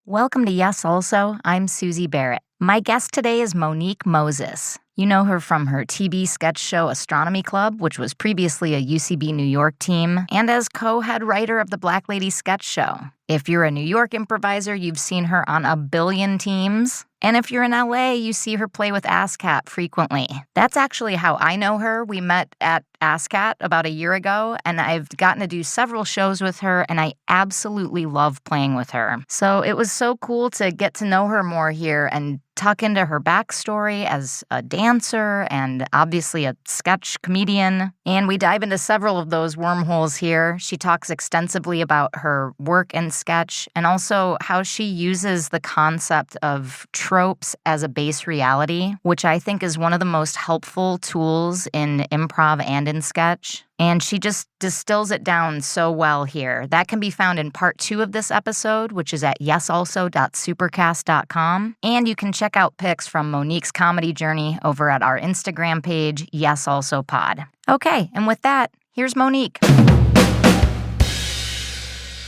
Welcome to Yes Also. I'm Suzi Barrett. My guest today is Monique Moses. You know her from her TV sketch show Astronomy Club, which was previously a UCB New York team, and as co-head writer of the Black Lady sketch show. If you're a New York improviser, you've seen her on a billion teams. And if you're in LA, you see her play with ASCAT frequently. That's actually how I know her. We met at ASCAT about a year ago, and I've gotten to do several shows with her, and I absolutely love playing with her. So it was so cool to get to know her more here and tuck into her backstory as a dancer and obviously a sketch comedian. And we dive into several of those wormholes here. She talks extensively about her work in sketch and also how she uses the concept of tropes as a base reality, which I think is one of the most helpful tools in improv and in sketch. And she just distills it down so well here. That can be found in part 2 of this episode, which is at yesalso.supercast.com. And you can check out pics from Monique's comedy journey over at our Instagram page, Yes Also Pod. Okay, and with that, here's Monique.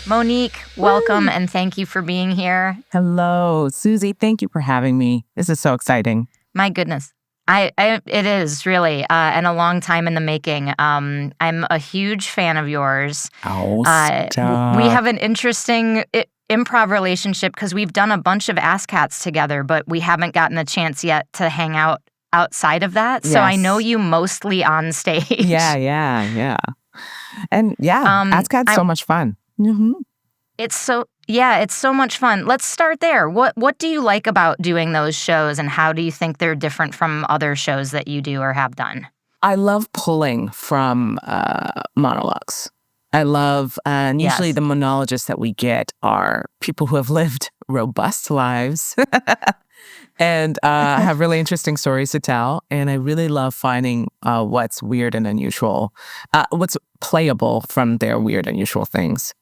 Monique, welcome and thank you for being here. Hello, Suzi. Thank you for having me. This is so exciting. My goodness. It is really, and a long time in the making. I'm a huge fan of yours. Oh, stop. We have an interesting improv relationship because we've done a bunch of ASCATs together, but we haven't gotten the chance yet to hang out outside of that. So I know you mostly on stage. Yeah. And ASCAT's so much fun. Mm-hmm. It's so much fun. Let's start there. What do you like about doing those shows, and how do you think they're different from other shows that you do or have done? I love pulling from monologues. I love, and usually the monologists that we get are people who have lived robust lives and have really interesting stories to tell. And I really love finding what's weird and unusual, what's playable from their weird, unusual things.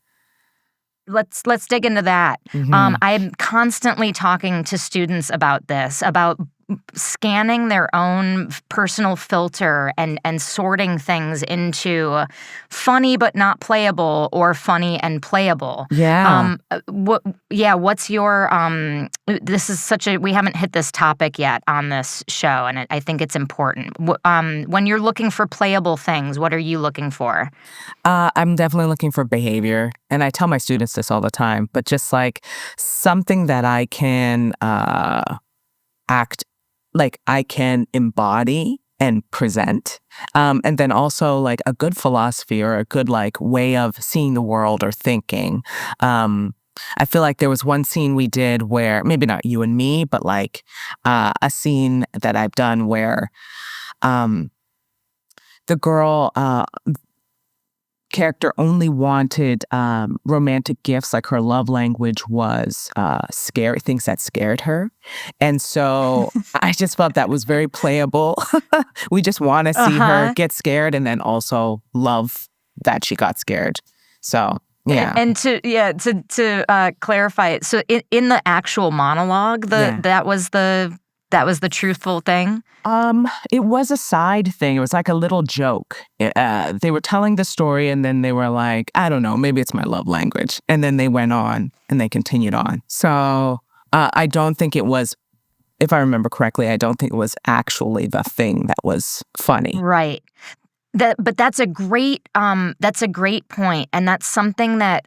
Let's dig into that. Mm-hmm. I'm constantly talking to students about this, about scanning their own personal filter and sorting things into funny but not playable or funny and playable. Yeah. What's your this is we haven't hit this topic yet on this show, and I think it's important. When you're looking for playable things, what are you looking for? I'm definitely looking for behavior, and I tell my students this all the time, but just like something that I can I can embody and present. And then also like a good philosophy or a good like way of seeing the world or thinking. I feel like there was one scene we did where, maybe not you and me, but like a scene that I've done where the girl character only wanted romantic gifts, like her love language was scary things that scared her. And so I just felt that was very playable. We just want to see her get scared and then also love that she got scared. So yeah. And to clarify it, so in the actual monologue, that was the truthful thing? It was a side thing. It was like a little joke. They were telling the story and then they were like, I don't know, maybe it's my love language. And then they went on and they continued on. So I don't think it was, if I remember correctly, I don't think it was actually the thing that was funny. Right. But that's a great point. And that's something that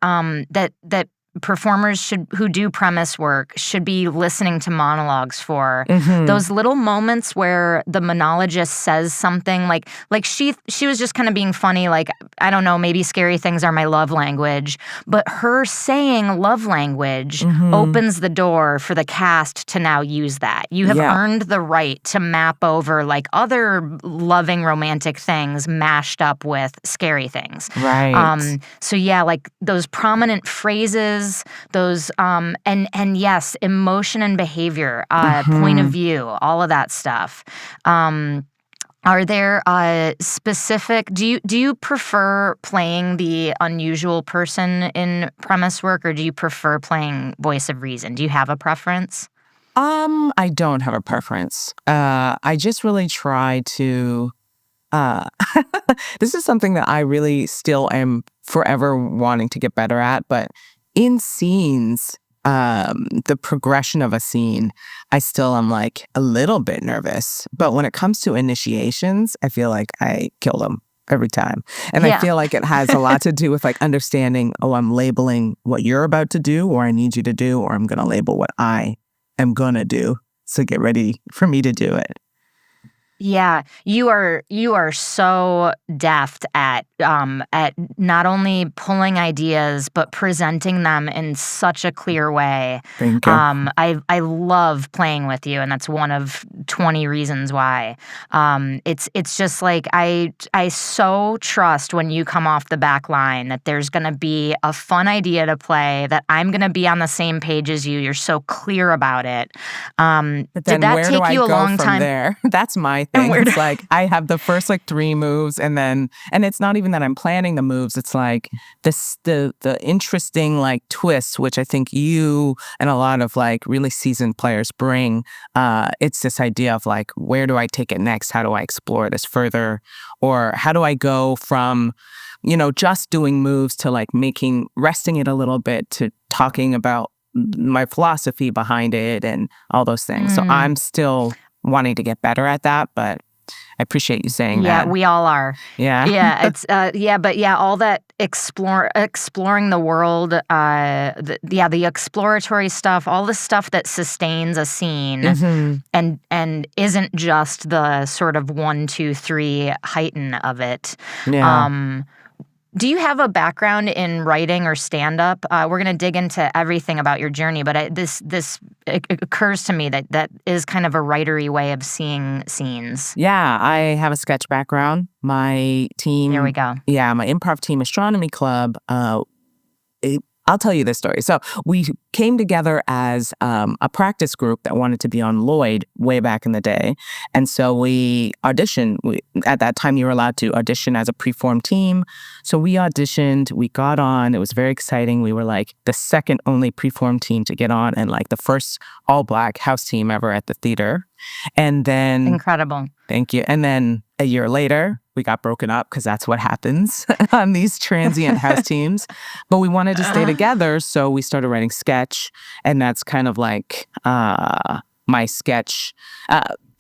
performers who do premise work should be listening to monologues for. Mm-hmm. Those little moments where the monologist says something like she was just kind of being funny, like, I don't know, maybe scary things are my love language, but her saying love language opens the door for the cast to now use that. You have earned the right to map over like other loving romantic things mashed up with scary things. Right. So yeah, like those prominent phrases, those and yes, emotion and behavior, point of view, all of that stuff. Are there specific? Do you prefer playing the unusual person in premise work, or do you prefer playing voice of reason? Do you have a preference? I don't have a preference. I just really try to. This is something that I really still am forever wanting to get better at, but in scenes, the progression of a scene, I still am like a little bit nervous. But when it comes to initiations, I feel like I kill them every time. And I feel like it has a lot to do with like understanding, oh, I'm labeling what you're about to do, or I need you to do, or I'm going to label what I am going to do. So get ready for me to do it. Yeah, you are so deft at not only pulling ideas but presenting them in such a clear way. Thank you. I love playing with you, and that's one of 20 reasons why. It's just like I so trust when you come off the back line that there's going to be a fun idea to play, that I'm going to be on the same page as you. You're so clear about it. But then did that where take do you I a go long from time? there? That's my thing. It's like I have the first like 3 moves, and it's not even that I'm planning the moves. It's like the interesting like twists, which I think you and a lot of like really seasoned players bring. It's this idea of like, where do I take it next? How do I explore this further? Or how do I go from, just doing moves to like resting it a little bit to talking about my philosophy behind it and all those things. So I'm still wanting to get better at that, but I appreciate you saying that. Yeah, we all are. Yeah. It's all that exploring the world, the exploratory stuff, all the stuff that sustains a scene and isn't just the sort of 1, 2, 3 heighten of it. Yeah. Do you have a background in writing or stand-up? We're going to dig into everything about your journey, but it occurs to me that is kind of a writery way of seeing scenes. Yeah, I have a sketch background. My team... There we go. Yeah, my improv team, Astronomy Club, I'll tell you this story. So we came together as a practice group that wanted to be on Lloyd way back in the day. And so we auditioned. At that time, you were allowed to audition as a preformed team. So we auditioned. We got on. It was very exciting. We were like the second only preformed team to get on and like the first all-Black house team ever at the theater. And then... Incredible. Thank you. And then a year later, we got broken up because that's what happens on these transient house teams. But we wanted to stay together, so we started writing sketch, and that's kind of like my sketch.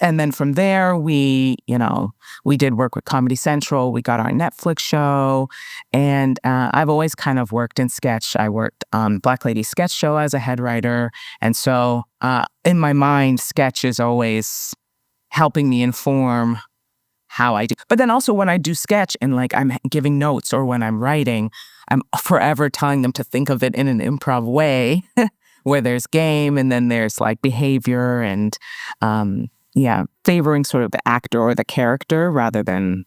And then from there, we did work with Comedy Central. We got our Netflix show, and I've always kind of worked in sketch. I worked on Black Lady Sketch Show as a head writer, and so in my mind, sketch is always helping me inform how I do. But then also when I do sketch and like I'm giving notes or when I'm writing, I'm forever telling them to think of it in an improv way where there's game and then there's like behavior and favoring sort of the actor or the character rather than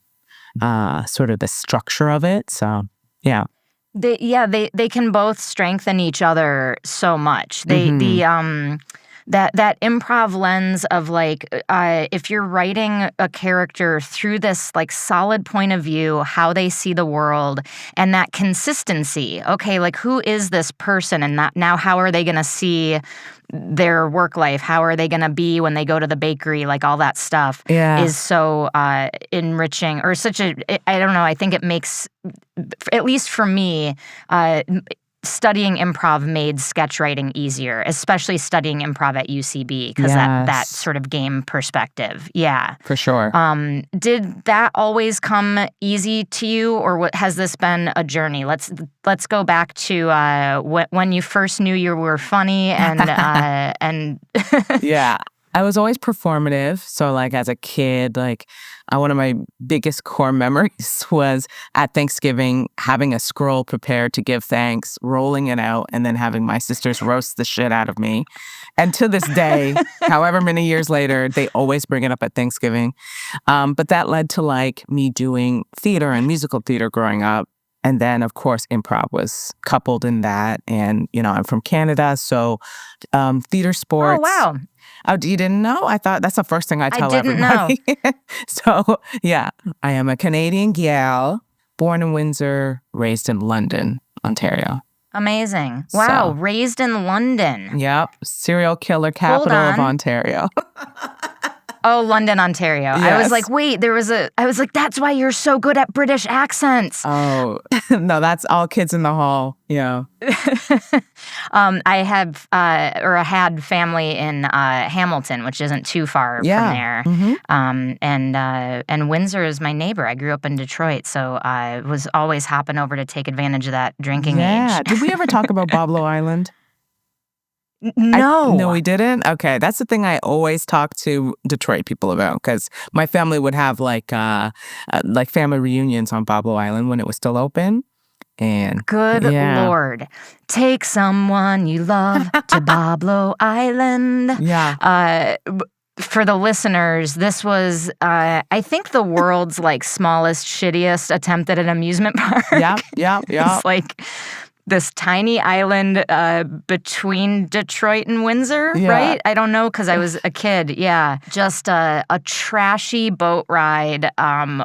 sort of the structure of it. So, yeah. They can both strengthen each other so much. That improv lens of like, if you're writing a character through this like solid point of view, how they see the world, and that consistency. Okay, like who is this person, and now how are they going to see their work life? How are they going to be when they go to the bakery? Like all that stuff is so enriching, or such a. I don't know. I think it makes, at least for me, studying improv made sketch writing easier, especially studying improv at UCB, because that sort of game perspective. Yeah. For sure. Did that always come easy to you, or has this been a journey? Let's go back to when you first knew you were funny and Yeah. I was always performative. So like as a kid, like one of my biggest core memories was at Thanksgiving, having a scroll prepared to give thanks, rolling it out, and then having my sisters roast the shit out of me. And to this day, however many years later, they always bring it up at Thanksgiving. But that led to like me doing theater and musical theater growing up. And then, of course, improv was coupled in that. And, I'm from Canada, so theater sports. Oh, wow. Oh, you didn't know? I thought that's the first thing I tell everybody. Know. So, yeah, I am a Canadian gal, born in Windsor, raised in London, Ontario. Amazing. Wow, raised in London. Yep, serial killer capital of Ontario. Oh, London, Ontario. Yes. I was like, wait, I was like, that's why you're so good at British accents. Oh, no, that's all kids in the hall. Yeah. I had family in Hamilton, which isn't too far from there. And Windsor is my neighbor. I grew up in Detroit, so I was always hopping over to take advantage of that drinking age. Did we ever talk about Boblo Island? No. No, we didn't? Okay. That's the thing I always talk to Detroit people about, because my family would have like family reunions on Boblo Island when it was still open. And good Lord. Take someone you love to Boblo Island. Yeah. For the listeners, this was, I think, the world's like smallest, shittiest attempt at an amusement park. Yeah. It's like this tiny island between Detroit and Windsor, right? I don't know, because I was a kid. Yeah. Just a trashy boat ride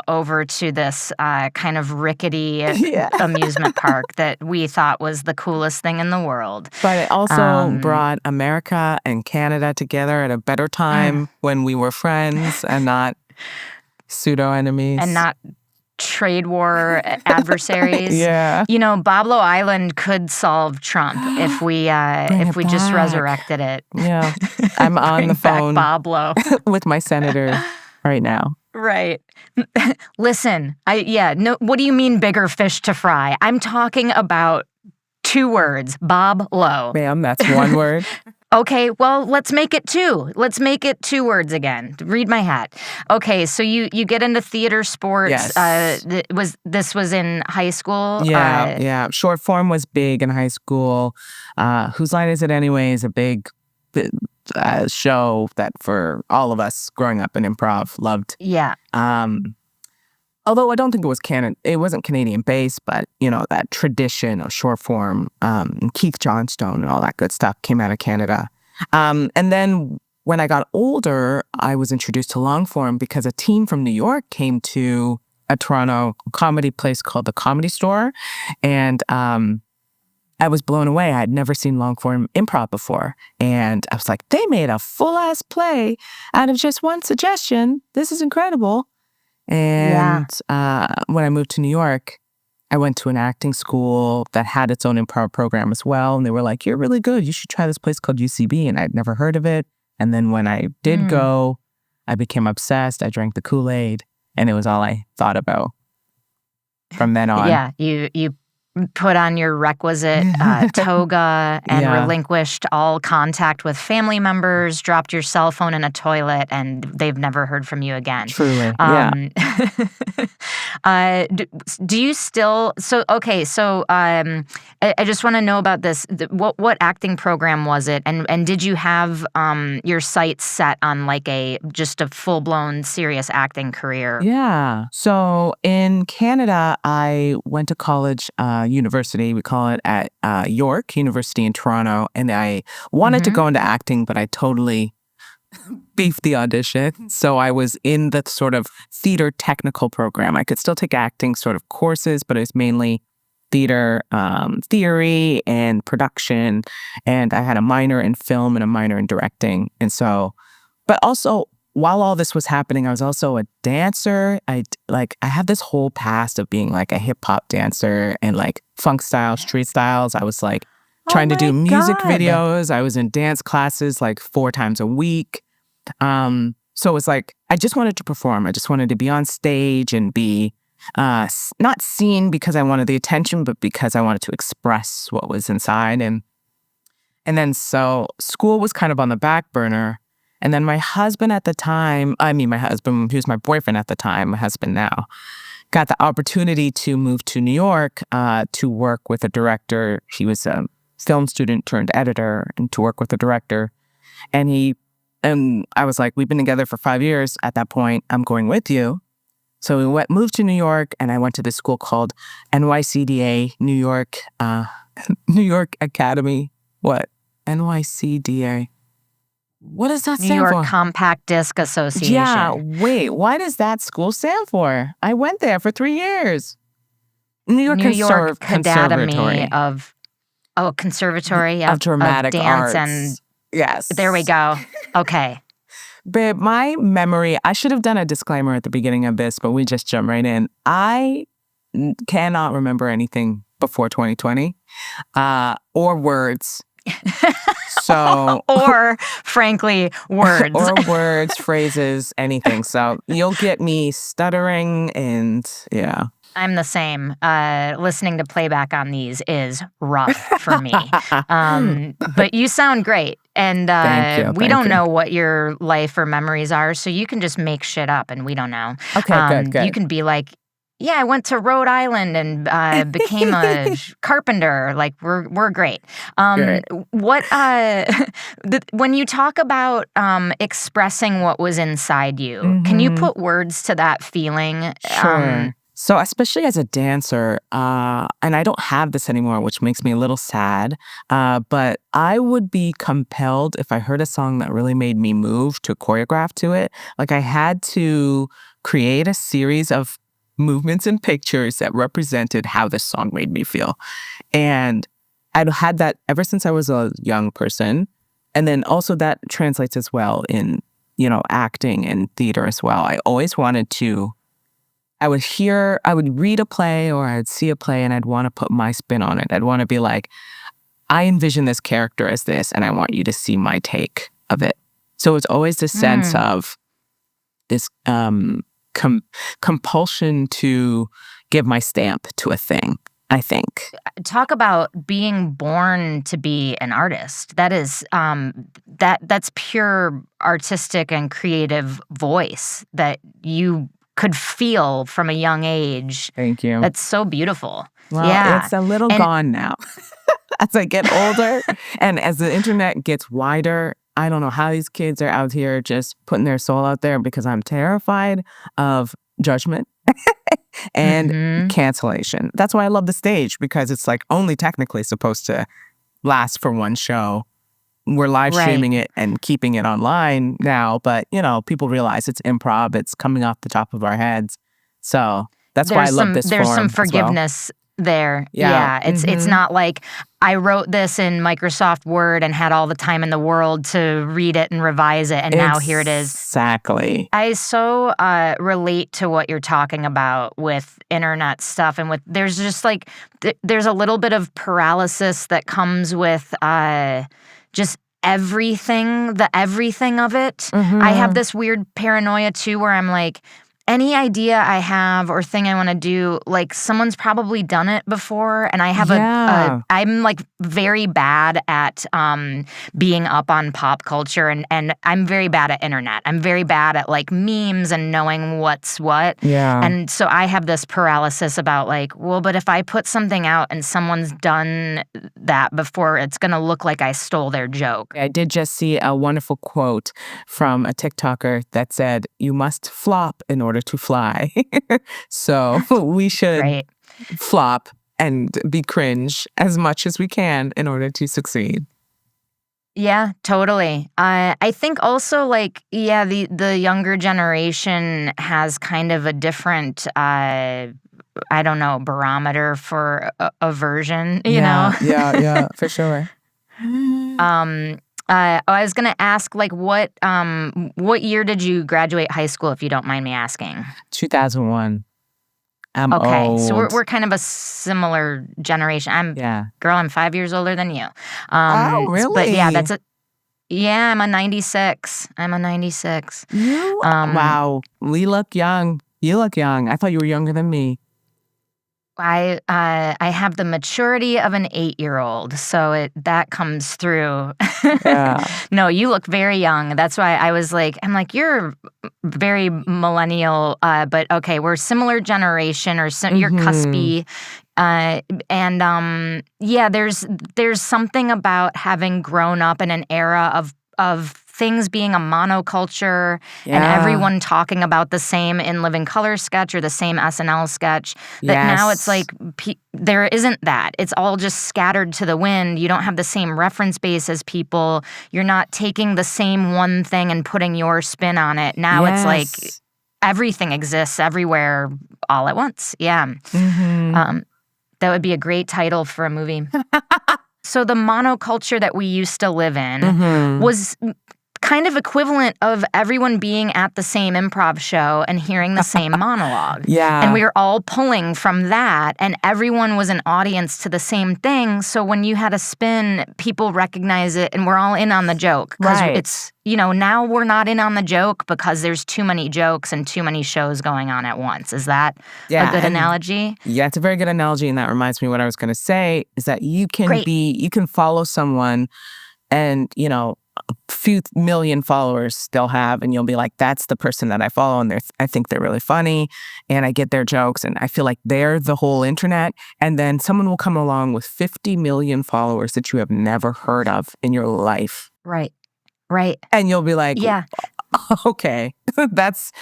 over to this kind of rickety amusement park that we thought was the coolest thing in the world. But it also brought America and Canada together at a better time when we were friends and not pseudo-enemies. And not trade war adversaries. Yeah. You know, Boblo Island could solve Trump if we just resurrected it. Yeah. I'm on the phone Boblo with my senator right now. Right. Listen, what do you mean bigger fish to fry? I'm talking about 2 words, Bob Lowe. Ma'am, that's one word. Okay, well, let's make it 2. Let's make it 2 words again. Read my hat. Okay, so you get into theater, sports. Yes. This was in high school? Yeah. Short form was big in high school. Whose Line Is It Anyway is a big show that for all of us growing up in improv loved. Yeah. Although I don't think it wasn't Canadian based, but you know, that tradition of short form, Keith Johnstone and all that good stuff came out of Canada. And then when I got older, I was introduced to long form because a team from New York came to a Toronto comedy place called the Comedy Store. And I was blown away. I had never seen long form improv before. And I was like, they made a full ass play out of just one suggestion. This is incredible. And when I moved to New York, I went to an acting school that had its own improv program as well. And they were like, you're really good. You should try this place called UCB. And I'd never heard of it. And then when I did go, I became obsessed. I drank the Kool-Aid. And it was all I thought about from then on. Yeah, you put on your requisite toga and relinquished all contact with family members, dropped your cell phone in a toilet, and they've never heard from you again. Truly, do you still, I just want to know about this. What acting program was it? And did you have your sights set on like just a full-blown serious acting career? Yeah. So in Canada, I went to college, university, we call it, at York University in Toronto. And I wanted to go into acting, but I totally beefed the audition. So I was in the sort of theater technical program. I could still take acting sort of courses, but it was mainly theater theory and production. And I had a minor in film and a minor in directing. And so, but also, while all this was happening, I was also a dancer. I have this whole past of being like a hip hop dancer and like funk style, street styles. I was like trying to do music videos. I was in dance classes like 4 times a week. So it was like, I just wanted to perform. I just wanted to be on stage and be not seen because I wanted the attention, but because I wanted to express what was inside. And then so school was kind of on the back burner. And then my husband at the time, my husband, who's my boyfriend at the time, my husband now, got the opportunity to move to New York to work with a director. He was a film student turned editor, and to work with a director. And I was like, we've been together for 5 years at that point. I'm going with you. So we moved to New York, and I went to this school called NYCDA, New York Academy. What? NYCDA. What does that stand for? New York Compact Disc Association. Yeah, wait, why does that school stand for? I went there for 3 years. New York Conservatory of Conservatory of Dramatic dance Arts. And yes, there we go. Okay. Babe, my memory, I should have done a disclaimer at the beginning of this, but we just jumped right in. I cannot remember anything before 2020 or words. So, or frankly, words. or words, phrases, anything. So you'll get me stuttering and yeah. I'm the same. Listening to playback on these is rough for me. But you sound great. And we don't know what your life or memories are, so you can just make shit up and we don't know. Okay, good. You can be like, yeah, I went to Rhode Island and became a carpenter. Like, we're great. What when you talk about expressing what was inside you, can you put words to that feeling? Sure. So especially as a dancer, and I don't have this anymore, which makes me a little sad, but I would be compelled if I heard a song that really made me move to choreograph to it. Like I had to create a series of movements and pictures that represented how this song made me feel. And I'd had that ever since I was a young person. And then also that translates as well in, acting and theater as well. I always wanted to I would read a play or I'd see a play and I'd want to put my spin on it. I'd want to be like, I envision this character as this and I want you to see my take of it. So it's always this sense of this compulsion to give my stamp to a thing, I think. Talk about being born to be an artist. That is, that's pure artistic and creative voice that you could feel from a young age. Thank you. That's so beautiful. Well, it's a little gone now. As I get older and as the internet gets wider, I don't know how these kids are out here just putting their soul out there because I'm terrified of judgment and cancellation. That's why I love the stage because it's like only technically supposed to last for one show. We're live streaming it and keeping it online now, but people realize it's improv. It's coming off the top of our heads. So that's why I love this form. There's some forgiveness there. Yeah. It's not like I wrote this in Microsoft Word and had all the time in the world to read it and revise it, and now here it is. Exactly. I so relate to what you're talking about with internet stuff, and there's just like there's a little bit of paralysis that comes with just everything of it. I have this weird paranoia too where I'm like, any idea I have or thing I want to do, like someone's probably done it before, and I have I'm like very bad at being up on pop culture, and I'm very bad at internet. I'm very bad at like memes and knowing what's what. Yeah. And so I have this paralysis about like, well, but if I put something out and someone's done that before, it's going to look like I stole their joke. I did just see a wonderful quote from a TikToker that said, "You must flop in order to fly." So we should flop and be cringe as much as we can in order to succeed. Yeah, totally. I think also like, the younger generation has kind of a different, I don't know, barometer for aversion, you know? Yeah, for sure. I was going to ask, like, what year did you graduate high school, if you don't mind me asking? 2001. I'm old. So we're kind of a similar generation. I'm 5 years older than you. Oh, really? But yeah, I'm a 96. Wow. We look young. You look young. I thought you were younger than me. I have the maturity of an 8-year-old, so that comes through. Yeah. No, you look very young. That's why I'm like, you're very millennial, but okay, we're similar generation, or you're cuspy. There's something about having grown up in an era of things being a monoculture and everyone talking about the same In Living Color sketch or the same SNL sketch, that now it's like there isn't that. It's all just scattered to the wind. You don't have the same reference base as people. You're not taking the same one thing and putting your spin on it. Now it's like everything exists everywhere all at once. Yeah. That would be a great title for a movie. So the monoculture that we used to live in was kind of equivalent of everyone being at the same improv show and hearing the same monologue. Yeah. And we were all pulling from that, and everyone was an audience to the same thing. So when you had a spin, people recognize it, and we're all in on the joke. Because it's, now we're not in on the joke because there's too many jokes and too many shows going on at once. Is that a good analogy? Yeah, it's a very good analogy, and that reminds me what I was going to say is that you can follow someone and, a few million followers they'll have, and you'll be like, that's the person that I follow, and I think they're really funny, and I get their jokes, and I feel like they're the whole internet. And then someone will come along with 50 million followers that you have never heard of in your life. Right. And you'll be like, yeah. Okay, that's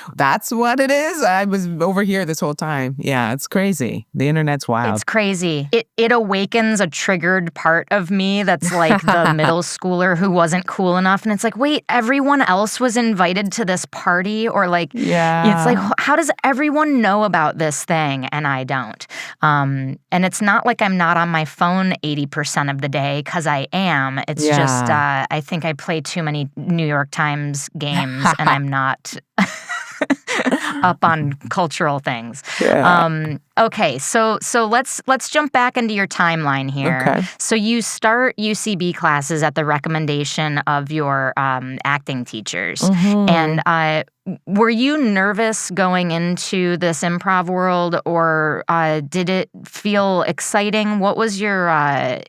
what it is. I was over here this whole time. Yeah, it's crazy. The internet's wild. It's crazy. It awakens a triggered part of me that's like the middle schooler who wasn't cool enough. And it's like, wait, everyone else was invited to this party? Or like, it's like, how does everyone know about this thing and I don't? And it's not like I'm not on my phone 80% of the day, because I am. It's just, I think I play too many New York Times games. And I'm not up on cultural things. Yeah. Okay, so let's jump back into your timeline here. Okay. So you start UCB classes at the recommendation of your acting teachers. Mm-hmm. And were you nervous going into this improv world, or did it feel exciting? What was your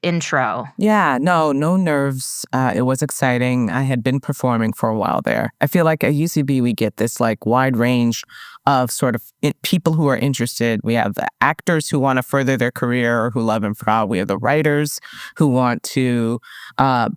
intro? Yeah, no nerves. It was exciting. I had been performing for a while there. I feel like at UCB we get this like wide range of sort of people who are interested. We have the actors who want to further their career or who love improv. We have the writers who want to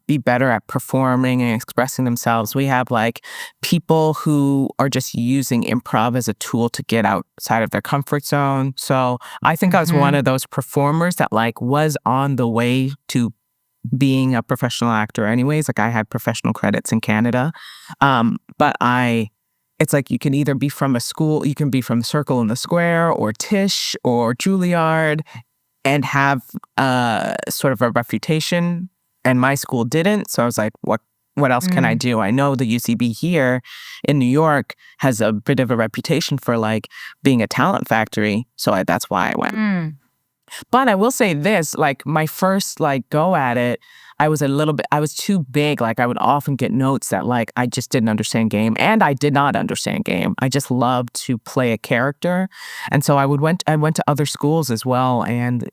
be better at performing and expressing themselves. We have like people who are just using improv as a tool to get outside of their comfort zone. So I think I was one of those performers that like was on the way to being a professional actor anyways. Like I had professional credits in Canada. But it's like you can either be from a school, you can be from Circle in the Square or Tisch or Juilliard and have sort of a reputation. And my school didn't. So I was like, what else can I do? I know the UCB here in New York has a bit of a reputation for like being a talent factory. So that's why I went. But I will say this, like my first like go at it, I was too big. Like I would often get notes that like I just didn't understand game, and I did not understand game. I just loved to play a character. And so I went to other schools as well and,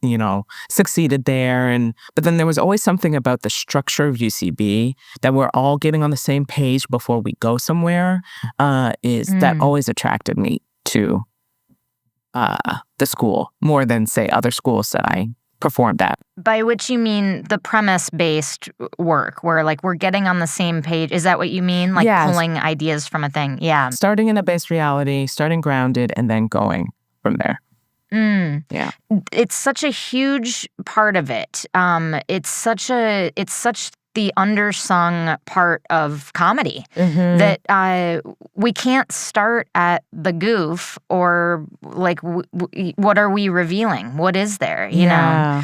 succeeded there. But then there was always something about the structure of UCB that we're all getting on the same page before we go somewhere, that always attracted me to the school more than, say, other schools that I performed at. By which you mean the premise-based work, where like we're getting on the same page. Is that what you mean? Like pulling ideas from a thing? Yeah. Starting in a base reality, starting grounded, and then going from there. Yeah. It's such a huge part of it. It's such the undersung part of comedy that we can't start at the goof or like what are we revealing? What is there? You know?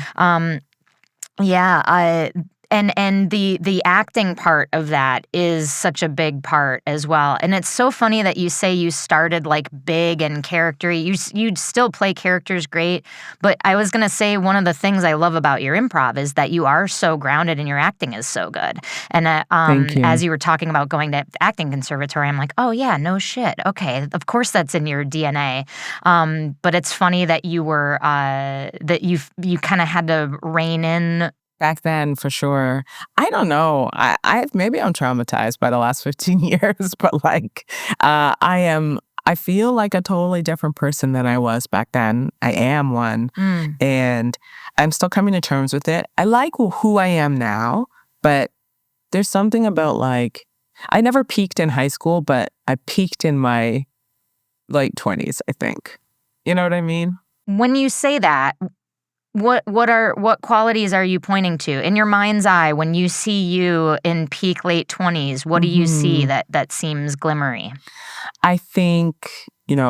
And the acting part of that is such a big part as well. And it's so funny that you say you started like big and charactery. You'd still play characters great, but I was gonna say one of the things I love about your improv is that you are so grounded and your acting is so good. And as you were talking about going to acting conservatory, I'm like, oh yeah, no shit. Okay, of course that's in your DNA. But it's funny that you were that you kind of had to rein in. Back then, for sure. I don't know. I maybe I'm traumatized by the last 15 years, but like I feel like a totally different person than I was back then. I am one. And I'm still coming to terms with it. I like who I am now, but there's something about like, I never peaked in high school, but I peaked in my late 20s, I think. You know what I mean? When you say that, what qualities are you pointing to in your mind's eye when you see you in peak late 20s? What do you see that seems glimmery? I think,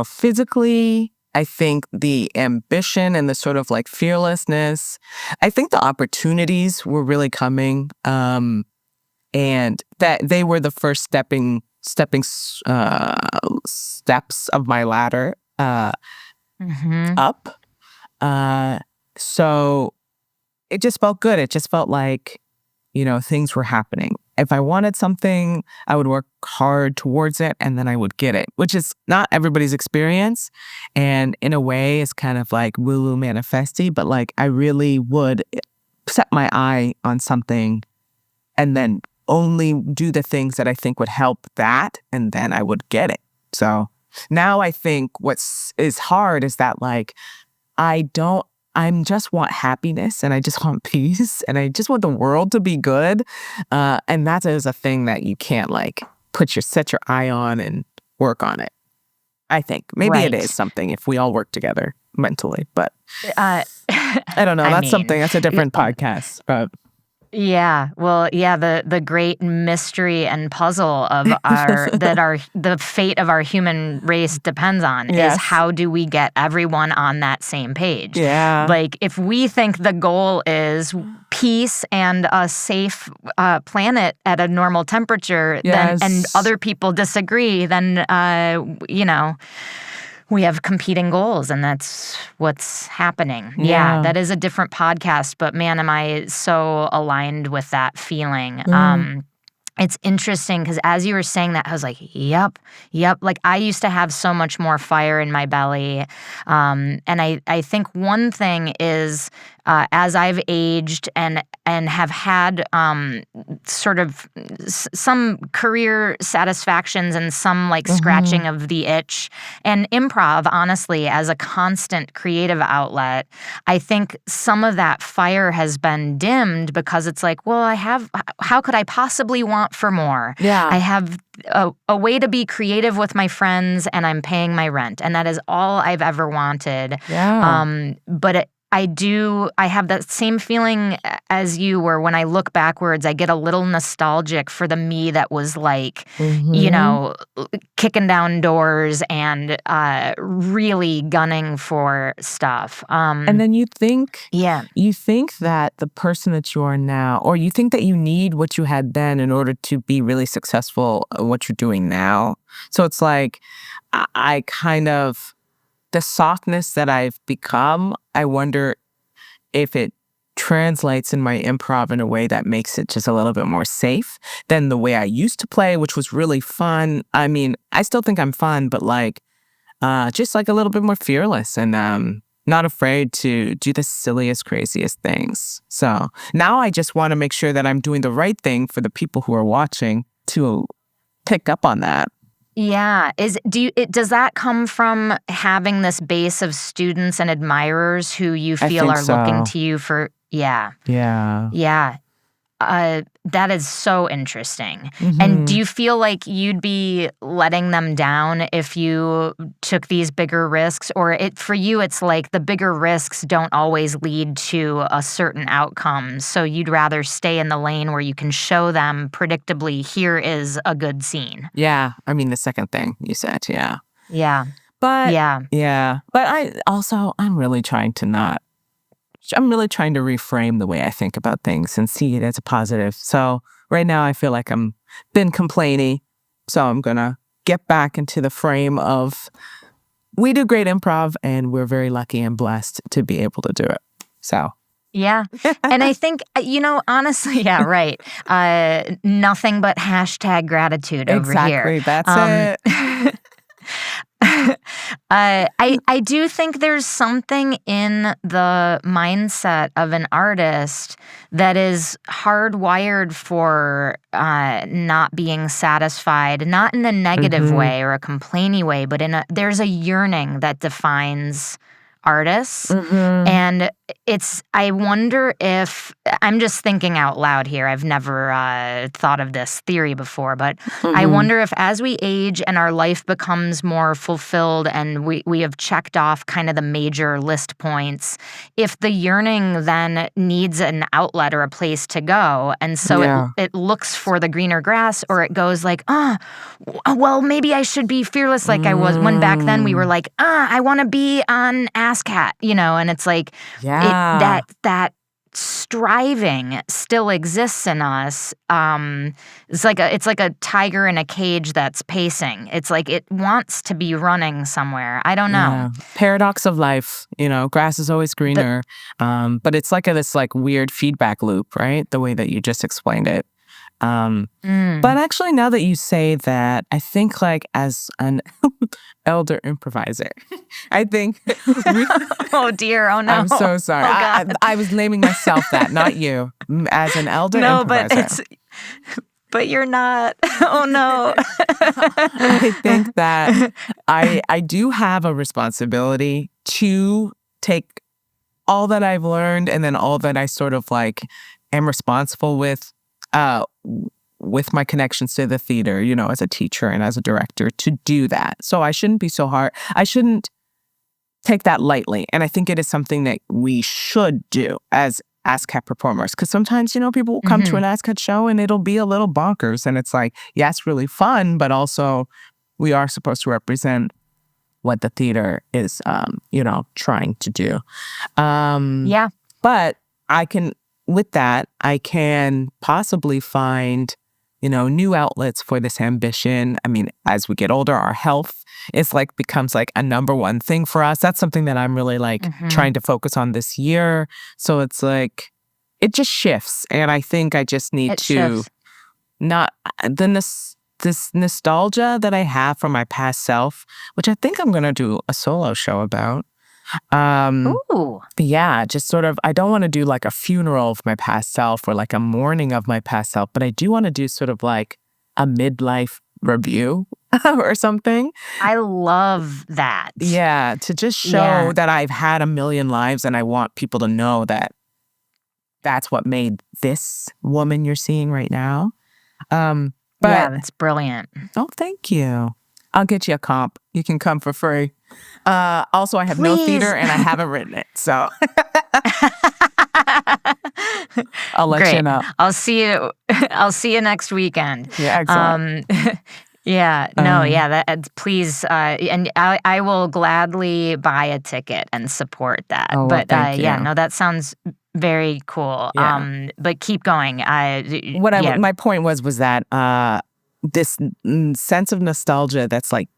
physically, I think the ambition and the sort of like fearlessness. I think the opportunities were really coming. and that they were the first steps of my ladder up. So it just felt good. It just felt like, things were happening. If I wanted something, I would work hard towards it and then I would get it, which is not everybody's experience. And in a way, it's kind of like woo-woo manifesty, but like I really would set my eye on something and then only do the things that I think would help that, and then I would get it. So now I think is hard is that like I just want happiness and I just want peace and I just want the world to be good. And that is a thing that you can't like set your eye on and work on it. I think maybe it is something if we all work together mentally, but I don't know. That's a different podcast, but. Yeah. Well, yeah, the great mystery and puzzle of the fate of our human race depends on is how do we get everyone on that same page? Yeah. Like if we think the goal is peace and a safe planet at a normal temperature, then and other people disagree, then we have competing goals, and that's what's happening. Yeah, that is a different podcast, but man, am I so aligned with that feeling. It's interesting because as you were saying that, I was like, yep. Like I used to have so much more fire in my belly. And I think one thing is as I've aged and have had sort of some career satisfactions and some like scratching of the itch, and improv, honestly, as a constant creative outlet, I think some of that fire has been dimmed because it's like, well, how could I possibly want for more? Yeah. I have a way to be creative with my friends and I'm paying my rent. And that is all I've ever wanted. Yeah. But I have that same feeling as you where when I look backwards, I get a little nostalgic for the me that was like, kicking down doors and really gunning for stuff. And then you think that the person that you are now, or you think that you need what you had then in order to be really successful at what you're doing now. So it's like, I kind of, the softness that I've become, I wonder if it translates in my improv in a way that makes it just a little bit more safe than the way I used to play, which was really fun. I mean, I still think I'm fun, but like, just like a little bit more fearless and not afraid to do the silliest, craziest things. So now I just want to make sure that I'm doing the right thing for the people who are watching to pick up on that. Yeah. Does that come from having this base of students and admirers who you feel are looking to you for? Yeah. Yeah. Yeah. That is so interesting. And do you feel like you'd be letting them down if you took these bigger risks? Or for you, it's like the bigger risks don't always lead to a certain outcome. So you'd rather stay in the lane where you can show them predictably, here is a good scene. Yeah. I mean, the second thing you said, yeah. Yeah. But yeah. But I'm really trying to reframe the way I think about things and see it as a positive. So right now I feel like I'm been complaining. So I'm going to get back into the frame of we do great improv and we're very lucky and blessed to be able to do it. So. Yeah. And I think, honestly, yeah, right. Nothing but hashtag gratitude over here. Exactly. That's it. I do think there's something in the mindset of an artist that is hardwired for not being satisfied, not in a negative way or a complaining way, but there's a yearning that defines artists. And I wonder if, I'm just thinking out loud here, I've never thought of this theory before, but I wonder if as we age and our life becomes more fulfilled and we have checked off kind of the major list points, if the yearning then needs an outlet or a place to go, and so it looks for the greener grass, or it goes like, well, maybe I should be fearless like I was, when back then we were like, I want to be on ASCAT, and it's like, that striving still exists in us. It's like a tiger in a cage that's pacing. It's like it wants to be running somewhere. I don't know. Yeah. Paradox of life, grass is always greener. But it's like this like weird feedback loop, right? The way that you just explained it. But actually, now that you say that, I think like as an elder improviser, I think. Oh dear! Oh no! I'm so sorry. Oh, I was naming myself that, not you. As an elder improviser. But you're not. Oh no! I think that I do have a responsibility to take all that I've learned and then all that I sort of like am responsible with my connections to the theater, as a teacher and as a director, to do that. So I shouldn't be so hard. I shouldn't take that lightly. And I think it is something that we should do as ASCAT performers. Because sometimes, people will come to an ASCAT show and it'll be a little bonkers. And it's like, yeah, it's really fun, but also we are supposed to represent what the theater is, trying to do. Yeah. But with that, I can possibly find, new outlets for this ambition. I mean, as we get older, our health becomes like a number one thing for us. That's something that I'm really trying to focus on this year. So it's like, it just shifts. And I think I just need this nostalgia that I have from my past self, which I think I'm going to do a solo show about. Yeah, just sort of, I don't want to do like a funeral of my past self or like a mourning of my past self, but I do want to do sort of like a midlife review or something. I love that. Yeah, to just show that I've had a million lives and I want people to know that that's what made this woman you're seeing right now. But, yeah, that's brilliant. Oh, thank you. I'll get you a comp. You can come for free. Also, I have no theater and I haven't written it, so I'll let you know. I'll see you next weekend. Yeah, excellent. Please, and I will gladly buy a ticket and support that. Oh, well, thank you. That sounds very cool. Yeah. But keep going. My point was that this sense of nostalgia that's like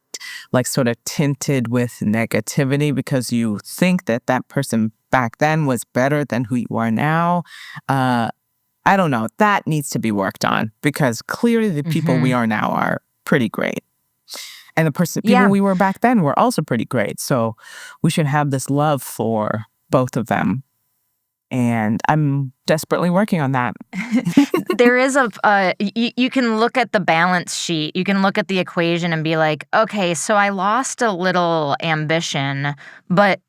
sort of tinted with negativity because you think that person back then was better than who you are now. I don't know. That needs to be worked on because clearly the people we are now are pretty great. And the people we were back then were also pretty great. So we should have this love for both of them. And I'm desperately working on that. There is you can look at the balance sheet. You can look at the equation and be like, okay, so I lost a little ambition, but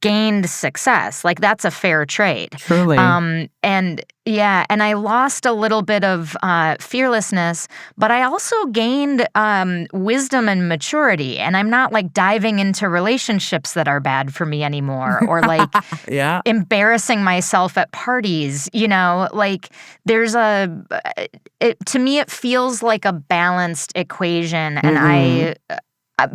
gained success. Like, that's a fair trade. Truly. And I lost a little bit of fearlessness, but I also gained wisdom and maturity. And I'm not like diving into relationships that are bad for me anymore or like embarrassing myself at parties. Like there's to me, it feels like a balanced equation. And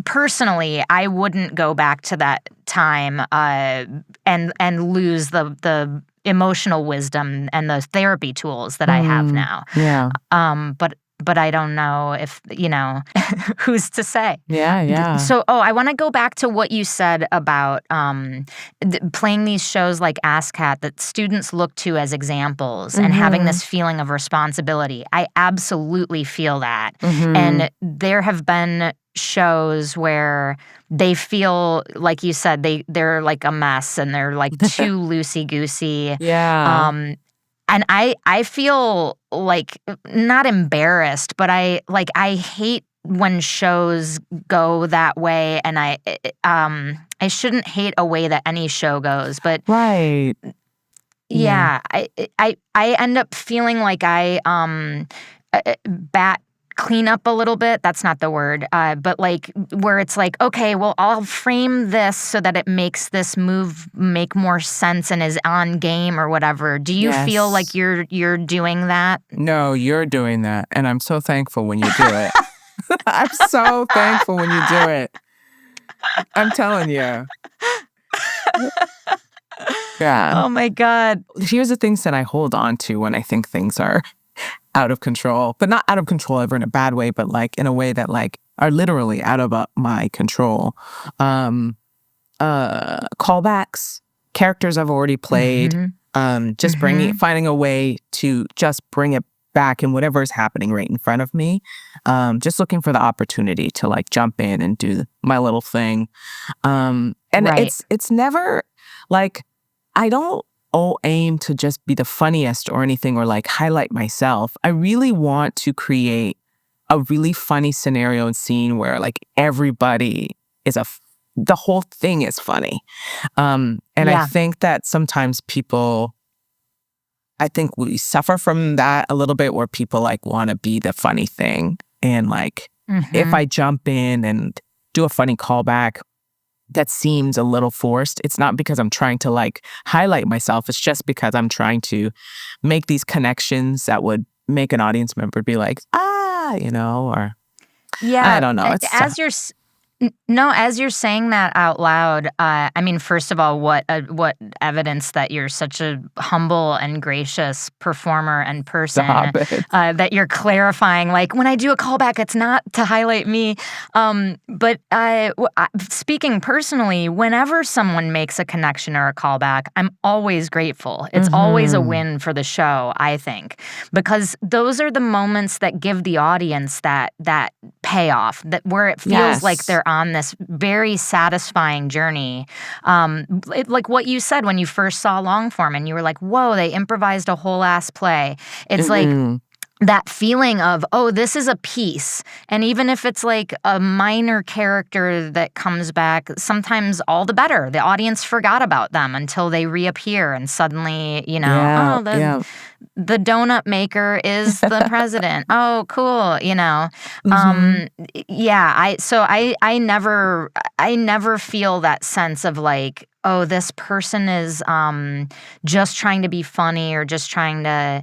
personally, I wouldn't go back to that time and lose the emotional wisdom and the therapy tools that I have now. Yeah. But I don't know if, who's to say? Yeah. So, I want to go back to what you said about playing these shows like ASCAT that students look to as examples and having this feeling of responsibility. I absolutely feel that. And there have been shows where they feel, like you said, they're like a mess and they're like too loosey-goosey. Yeah. And I feel like not embarrassed, but I hate when shows go that way, and I shouldn't hate a way that any show goes, but right. Yeah. I end up feeling like I clean up a little bit. That's not the word. But like where it's like, okay, well, I'll frame this so that it makes this move make more sense and is on game or whatever. Do you feel like you're doing that? No, you're doing that. And I'm so thankful when you do it. I'm so thankful when you do it. I'm telling you. Yeah. Oh my God. Here's the things that I hold on to when I think things are out of control, but not out of control ever in a bad way, but like in a way that like are literally out of my control. Callbacks, characters I've already played, just finding a way to just bring it back in whatever is happening right in front of me. Just looking for the opportunity to like jump in and do my little thing. And it's never like, I don't aim to just be the funniest or anything or like highlight myself. I really want to create a really funny scenario and scene where like everybody is the whole thing is funny. I think that sometimes I think we suffer from that a little bit where people like want to be the funny thing. And like, if I jump in and do a funny callback that seems a little forced, it's not because I'm trying to like highlight myself. It's just because I'm trying to make these connections that would make an audience member be like, or I don't know. As you're saying that out loud, I mean, first of all, what evidence that you're such a humble and gracious performer and person, that you're clarifying, like, when I do a callback, it's not to highlight me. But speaking personally, whenever someone makes a connection or a callback, I'm always grateful. It's always a win for the show, I think, because those are the moments that give the audience that payoff, that where it feels like they're on this very satisfying journey. Like what you said when you first saw Longform and you were like, whoa, they improvised a whole ass play. It's like that feeling of, oh, this is a piece. And even if it's like a minor character that comes back, sometimes all the better. The audience forgot about them until they reappear and suddenly, the donut maker is the president. Oh, cool. I never feel that sense of like, oh, this person is just trying to be funny or just trying to,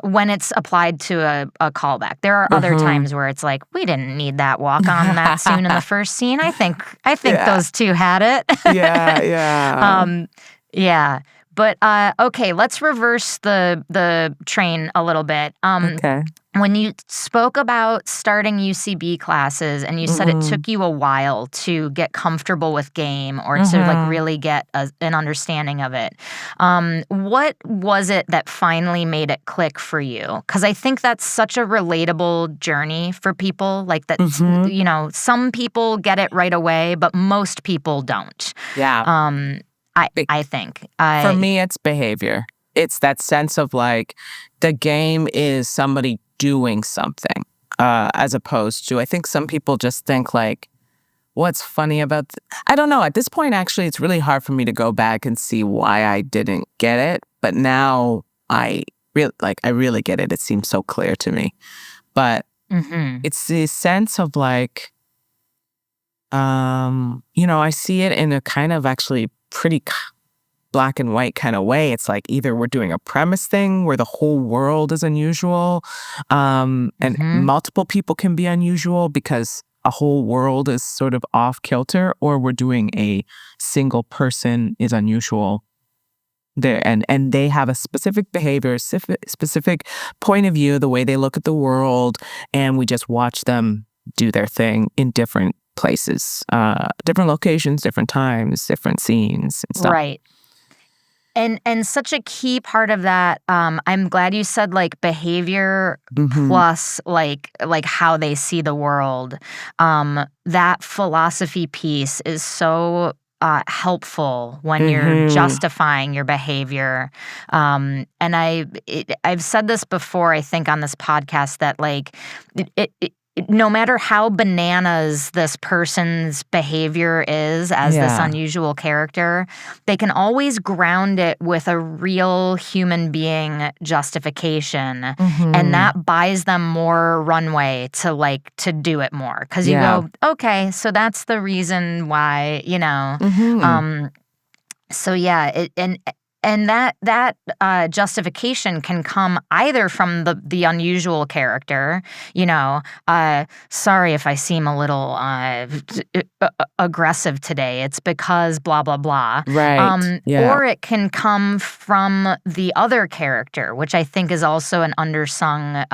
when it's applied to a callback. There are other times where it's like, we didn't need that walk on that soon in the first scene. I think those two had it. Yeah. But okay, let's reverse the train a little bit. Okay. When you spoke about starting UCB classes and you said it took you a while to get comfortable with game or to like really get an understanding of it, what was it that finally made it click for you? Because I think that's such a relatable journey for people. Like that, some people get it right away, but most people don't. Yeah. I think. For me, it's behavior. It's that sense of like the game is somebody doing something as opposed to, I think some people just think like, what's funny about, I don't know. At this point, actually, it's really hard for me to go back and see why I didn't get it. But now I really get it. It seems so clear to me. But it's the sense of like, I see it in a kind of actually pretty black and white kind of way. It's like either we're doing a premise thing where the whole world is unusual, and multiple people can be unusual because a whole world is sort of off kilter, or we're doing a single person is unusual there, and they have a specific behavior, specific point of view, the way they look at the world, and we just watch them do their thing in different places, different locations, different times, different scenes and stuff. Right. And such a key part of that, I'm glad you said like behavior plus like how they see the world. That philosophy piece is so helpful when you're justifying your behavior. And I've said this before, I think, on this podcast that like no matter how bananas this person's behavior is as this unusual character, they can always ground it with a real human being justification. And that buys them more runway to do it more. Because you go, okay, so that's the reason why, so yeah, and that justification can come either from the unusual character, sorry if I seem a little aggressive today. It's because blah, blah, blah. Right. Or it can come from the other character, which I think is also an undersung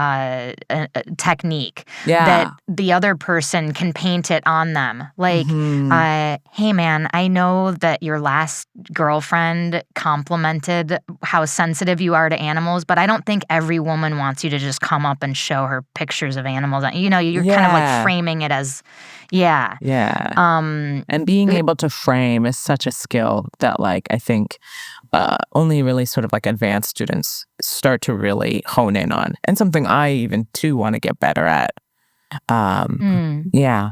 technique. Yeah. That the other person can paint it on them. Like, hey, man, I know that your last girlfriend complimented how sensitive you are to animals, but I don't think every woman wants you to just come up and show her pictures of animals. You know, you're kind of like framing it as, yeah. And being able to frame is such a skill that, like, I think only really sort of like advanced students start to really hone in on, and something I even too want to get better at. Yeah.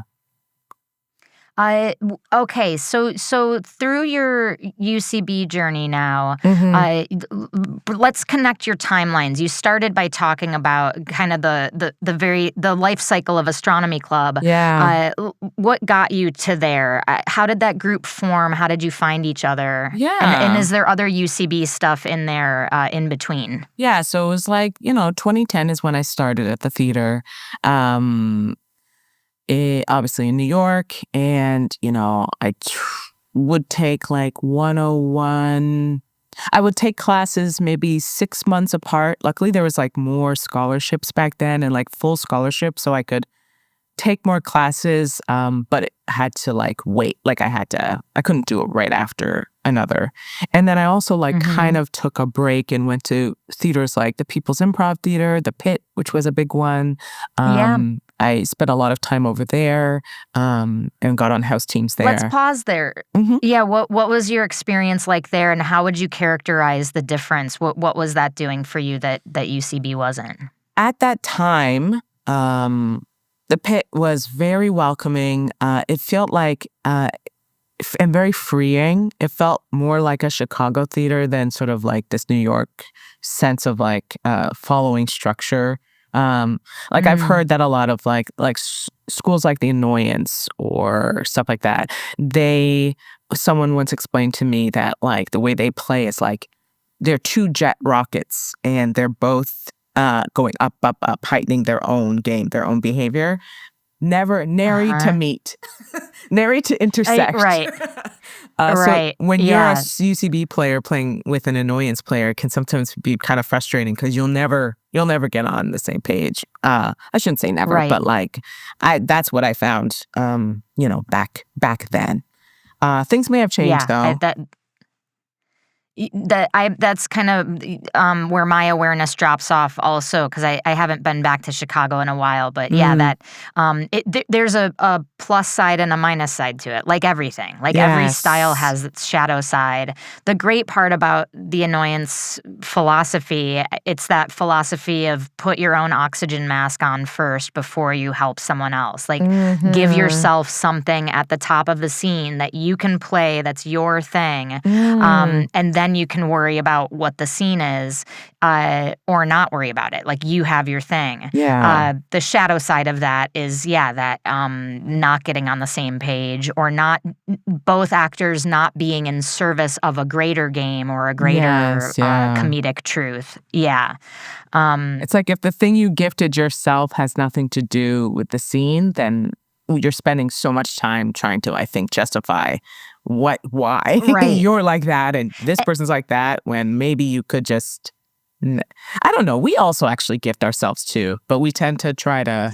Okay, so through your UCB journey now, let's connect your timelines. You started by talking about kind of the life cycle of Astronomy Club. Yeah. What got you to there? How did that group form? How did you find each other? Yeah. And is there other UCB stuff in there in between? Yeah, so it was like, 2010 is when I started at the theater. Obviously in New York, and I would take like 101. I would take classes maybe 6 months apart. Luckily there was like more scholarships back then, and like full scholarships, so I could take more classes, but it had to like wait. Like I couldn't do it right after another. And then I also like kind of took a break and went to theaters like the People's Improv Theater, the Pit, which was a big one. I spent a lot of time over there, and got on house teams there. Let's pause there. Yeah, what was your experience like there, and how would you characterize the difference? What was that doing for you that UCB wasn't? At that time, the Pit was very welcoming. It felt like, and very freeing. It felt more like a Chicago theater than sort of like this New York sense of like following structure. I've heard that a lot of like schools like the Annoyance or stuff like that, someone once explained to me that like the way they play is like they're two jet rockets, and they're both going up, up, up, heightening their own game, their own behavior. Never nary to meet, nary to intersect. Right. So when you're a UCB player playing with an Annoyance player, it can sometimes be kind of frustrating because you'll never get on the same page. I shouldn't say never, but like that's what I found. Back then. Things may have changed though. That's kind of where my awareness drops off also, because I haven't been back to Chicago in a while. But there's a plus side and a minus side to it, like everything. Like every style has its shadow side. The great part about the Annoyance philosophy, it's that philosophy of put your own oxygen mask on first before you help someone else. Like give yourself something at the top of the scene that you can play, that's your thing, and then you can worry about what the scene is, or not worry about it. Like you have your thing. The shadow side of that is that not getting on the same page, or not both actors not being in service of a greater game or a greater comedic truth. It's like if the thing you gifted yourself has nothing to do with the scene, then you're spending so much time trying to, I think, justify why you're like that and this person's like that, when maybe you could just, I don't know. We also actually gift ourselves too, but we tend to try to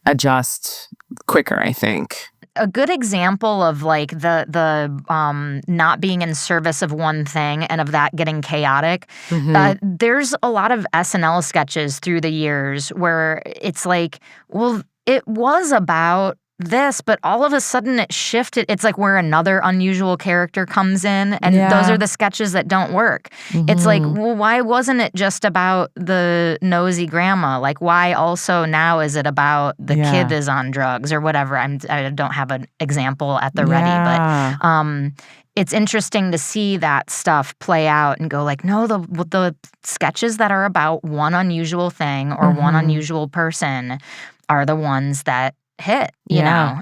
adjust quicker, I think. A good example of like the not being in service of one thing and of that getting chaotic. There's a lot of SNL sketches through the years where it's like, well, it was about this, but all of a sudden it shifted. It's like where another unusual character comes in, and those are the sketches that don't work. It's like, well, why wasn't it just about the nosy grandma? Like, why also now is it about the kid is on drugs or whatever? I don't have an example at the ready, but it's interesting to see that stuff play out and go like, no, the sketches that are about one unusual thing or one unusual person are the ones that hit, you know?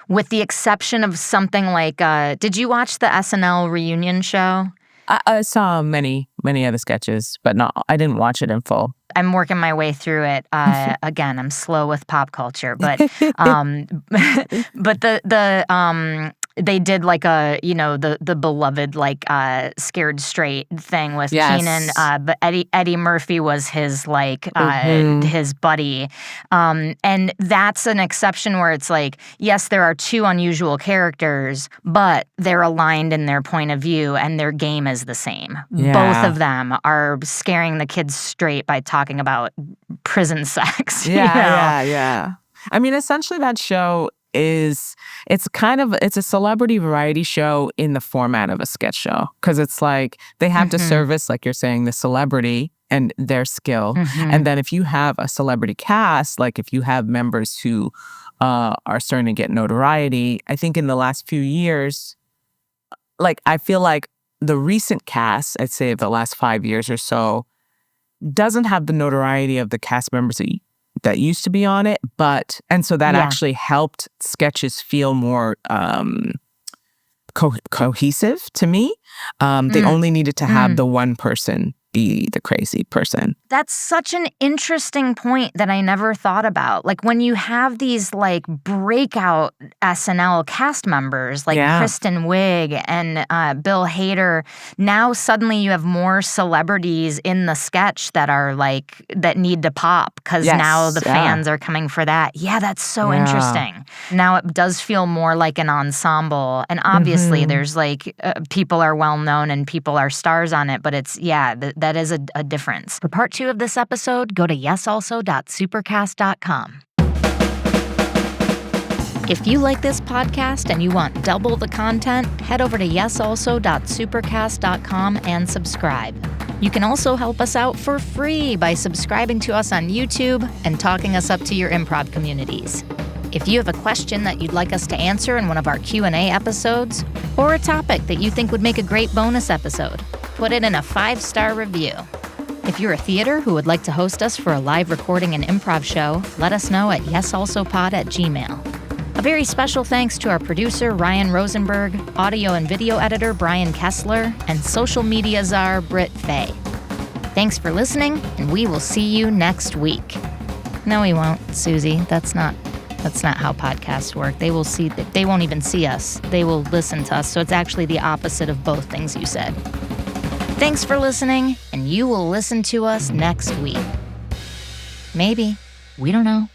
With the exception of something like, did you watch the SNL reunion show? I saw many of the sketches, but I didn't watch it in full. I'm working my way through it. Again, I'm slow with pop culture, but they did like the beloved Scared Straight thing with Keenan, but Eddie Murphy was his his buddy, and that's an exception where it's like, yes, there are two unusual characters, but they're aligned in their point of view and their game is the same. Both of them are scaring the kids straight by talking about prison sex. Yeah. I mean, essentially that show it's a celebrity variety show in the format of a sketch show, because it's like they have to service, like you're saying, the celebrity and their skill. And then if you have a celebrity cast, like if you have members who are starting to get notoriety, I think in the last few years, like I feel like the recent cast, I'd say of the last 5 years or so, doesn't have the notoriety of the cast members that used to be on it, and so that actually helped sketches feel more cohesive to me. They only needed to have the one person be the crazy person. That's such an interesting point that I never thought about. Like when you have these like breakout SNL cast members like Kristen Wiig and Bill Hader, now suddenly you have more celebrities in the sketch that are like, that need to pop because now the fans are coming for that. Yeah, that's so interesting. Now it does feel more like an ensemble. And obviously there's like people are well known and people are stars on it, but it's, that is a difference. For part 2 of this episode, go to yesalso.supercast.com. If you like this podcast and you want double the content, head over to yesalso.supercast.com and subscribe. You can also help us out for free by subscribing to us on YouTube and talking us up to your improv communities. If you have a question that you'd like us to answer in one of our Q&A episodes, or a topic that you think would make a great bonus episode, put it in a 5-star review. If you're a theater who would like to host us for a live recording and improv show, let us know at yesalsopod@gmail.com. A very special thanks to our producer, Ryan Rosenberg, audio and video editor, Brian Kessler, and social media czar, Britt Faye. Thanks for listening, and we will see you next week. No, we won't, Suzi. That's not how podcasts work. They won't even see us. They will listen to us, so it's actually the opposite of both things you said. Thanks for listening, and you will listen to us next week. Maybe. We don't know.